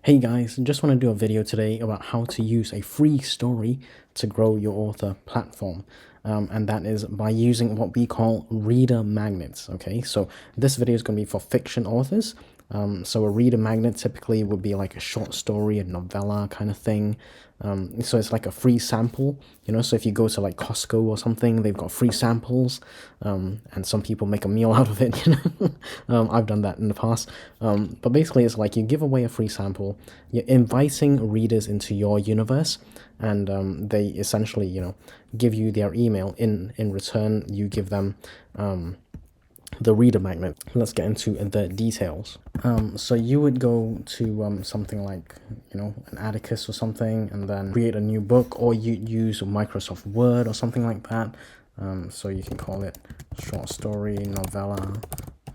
Hey guys, just want to do a video today about how to use a free story to grow your author platform. And that is by using what we call reader magnets. Okay, so this video is going to be for fiction authors. So a reader magnet typically would be like a short story, a novella kind of thing. So it's like a free sample, so if you go to like Costco or something, they've got free samples, and some people make a meal out of it. I've done that in the past. But basically it's like you give away a free sample, you're inviting readers into your universe, and they essentially, give you their email. In return, you give them the reader magnet. Let's get into the details. So you would go to something like, an Atticus or something, and then create a new book, or you use Microsoft Word or something like that. So you can call it short story, novella,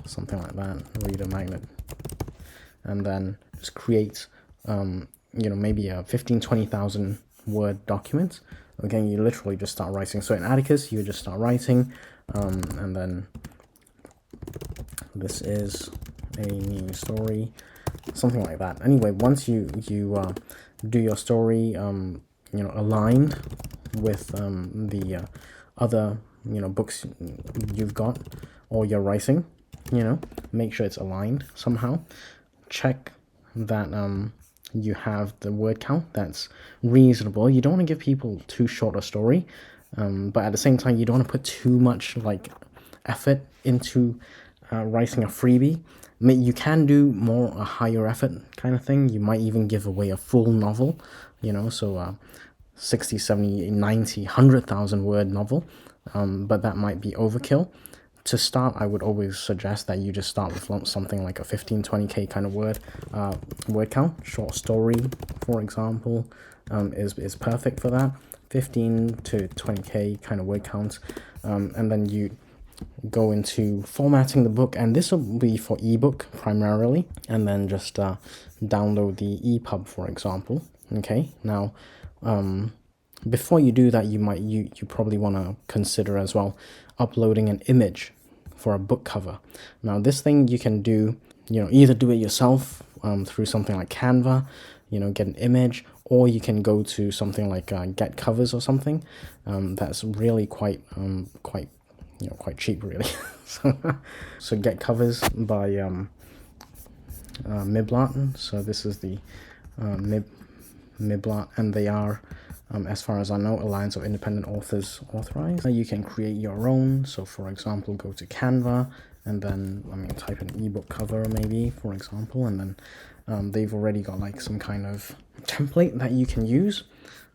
something like that, reader magnet. And then just create, maybe a 20,000 word document. Again, you literally just start writing. So in Atticus, you just start writing, and then this is a new story, something like that. Anyway, once you do your story, aligned with the other books you've got or you're writing, make sure it's aligned somehow. Check that you have the word count that's reasonable. You don't want to give people too short a story, but at the same time you don't want to put too much like effort into writing a freebie. You can do a higher effort kind of thing. You might even give away a full novel, so 60, 70, 90, 100,000 word novel, but that might be overkill. To start, I would always suggest that you just start with something like a 15-20k kind of word count. Short story, for example, is perfect for that. 15 to 20k kind of word count, and then you go into formatting the book, and this will be for ebook primarily, and then just download the EPUB, for example. Okay, now before you do that, you probably want to consider as well uploading an image for a book cover. Now this thing you can do, either do it yourself through something like Canva, get an image, or you can go to something like Get Covers or something. That's really quite cheap, really. so Get Covers by Miblat. So this is the Miblat, and they are, as far as I know, Alliance of Independent Authors authorized. You can create your own. So for example, go to Canva, and then type in ebook cover maybe, for example, and then they've already got like some kind of template that you can use.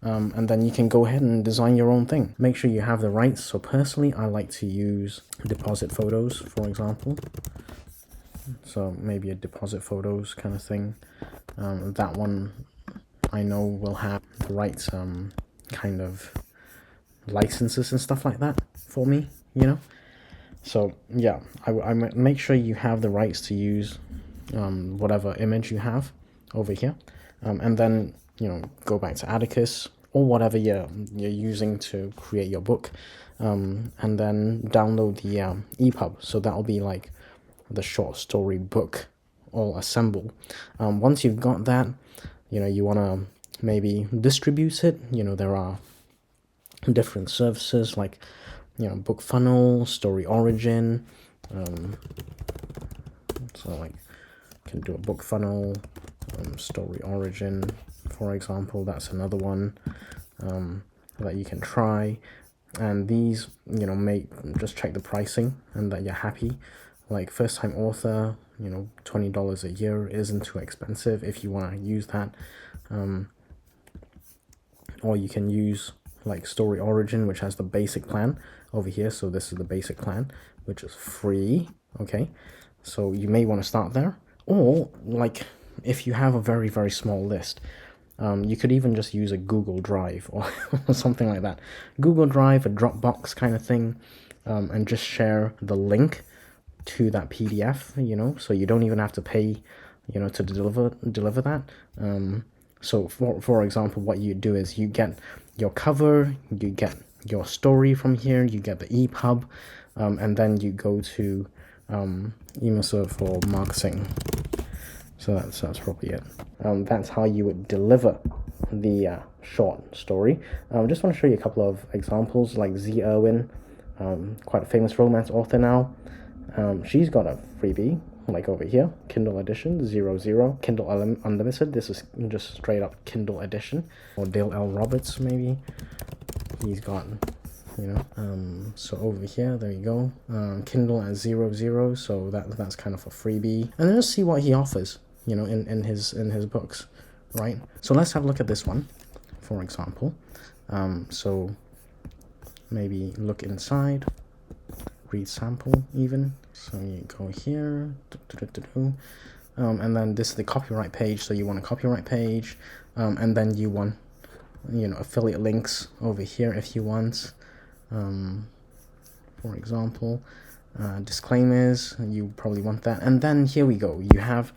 And then you can go ahead and design your own thing. Make sure you have the rights. So personally, I like to use deposit photos, for example. So maybe a deposit photos kind of thing. That one I know will have the right kind of licenses and stuff like that for me, So yeah, I make sure you have the rights to use whatever image you have over here, and then go back to Atticus or whatever you're using to create your book, and then download the EPUB. So that'll be like the short story book all assembled. Once you've got that, you want to maybe distribute it. There are different services like Book Funnel, Story Origin. So like you can do a Book Funnel, Story Origin, for example. That's another one that you can try. And these, just check the pricing and that you're happy. Like first time author, $20 a year isn't too expensive if you want to use that. Or you can use like Story Origin, which has the basic plan over here. So this is the basic plan, which is free. Okay, so you may want to start there. Or like if you have a very, very small list, you could even just use a Google Drive or something like that. Google Drive, a Dropbox kind of thing, and just share the link to that PDF, so you don't even have to pay, to deliver that. So for example, what you do is you get your cover, you get your story from here, you get the EPUB, and then you go to email server for marketing. So that's probably it. That's how you would deliver the short story. I just want to show you a couple of examples, like Z. Irwin, quite a famous romance author now. She's got a freebie, like over here, Kindle edition, 00, Kindle Unlimited. This is just straight up Kindle edition. Or Dale L. Roberts, maybe. He's got, so over here, there you go. Kindle at 00, so that's kind of a freebie. And then just see what he offers, in his books, right? So let's have a look at this one, for example. So maybe look inside, read sample even. So you go here, and then this is the copyright page. So you want a copyright page, and then you want, affiliate links over here if you want. For example, disclaimers, you probably want that. And then here we go. You have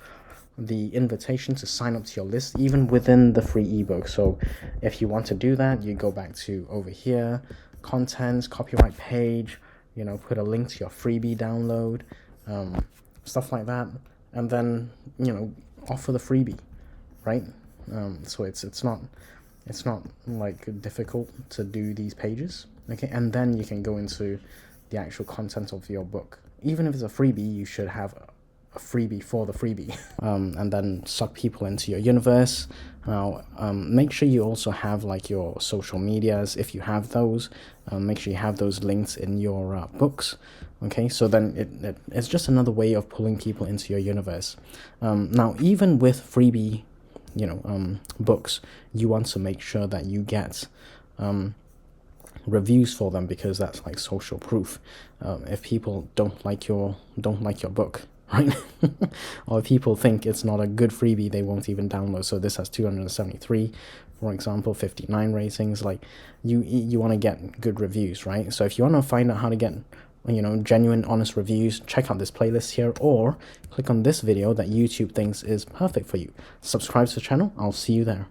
the invitation to sign up to your list, even within the free ebook. So if you want to do that, you go back to over here, contents, copyright page, put a link to your freebie download, stuff like that, and then offer the freebie, right? So it's not like difficult to do these pages, okay? And then you can go into the actual content of your book. Even if it's a freebie, you should have a freebie for the freebie, and then suck people into your universe. Now, make sure you also have like your social medias, if you have those. Make sure you have those links in your books, okay? So then it's just another way of pulling people into your universe. Now, even with freebie, books, you want to make sure that you get reviews for them, because that's like social proof. If people don't like your book, right? Or if people think it's not a good freebie, they won't even download. So this has 273, for example, 59 ratings. Like you want to get good reviews, right? So if you want to find out how to get genuine, honest reviews, check out this playlist here, or click on this video that YouTube thinks is perfect for you. Subscribe to the channel. I'll see you there.